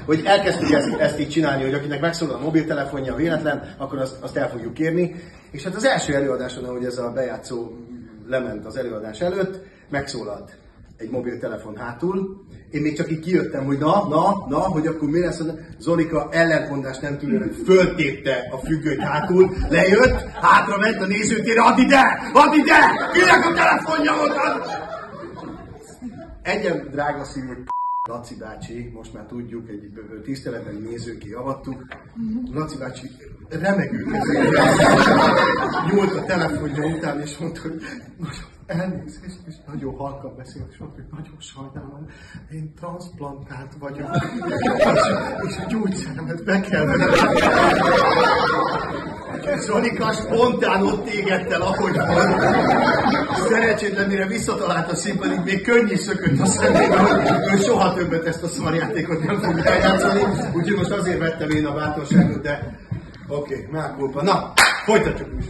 hogy elkezdtük ezt így csinálni, hogy akinek megszólal a mobiltelefonja véletlen, akkor azt el fogjuk kérni. És hát az első előadáson, ahogy ez a bejátszó lement az előadás előtt, megszólalt egy mobiltelefon hátul. Én még csak így kijöttem, hogy hogy akkor mi lesz? Zolika ellentmondást nem tudja, föltépte a függönyt hátul, lejött, hátra ment a nézőtérre, add ide! Kinek a telefonja volt? Egyen drága szívű Laci bácsi, most már tudjuk, egy tiszteletbeli nézőké avattuk. Laci bácsi remegő kezével nyúlt a telefonja után, és mondta, hogy elnézést, és nagyon halkan beszélt, és mondta, hogy nagyon sajnálom, én transzplantált vagyok, és a gyógyszeremet be kell venni. Zsolika spontán ott égett el, ahogy van. Szerencsétlen, mire visszatalált a színpadig, még könny is szökött a szemébe, hogy ő soha többet ezt a szarjátékot nem fogja eljátszani. Úgyhogy most azért vettem én a bátorságot, de oké, már kulpa. Na, folytatjuk is.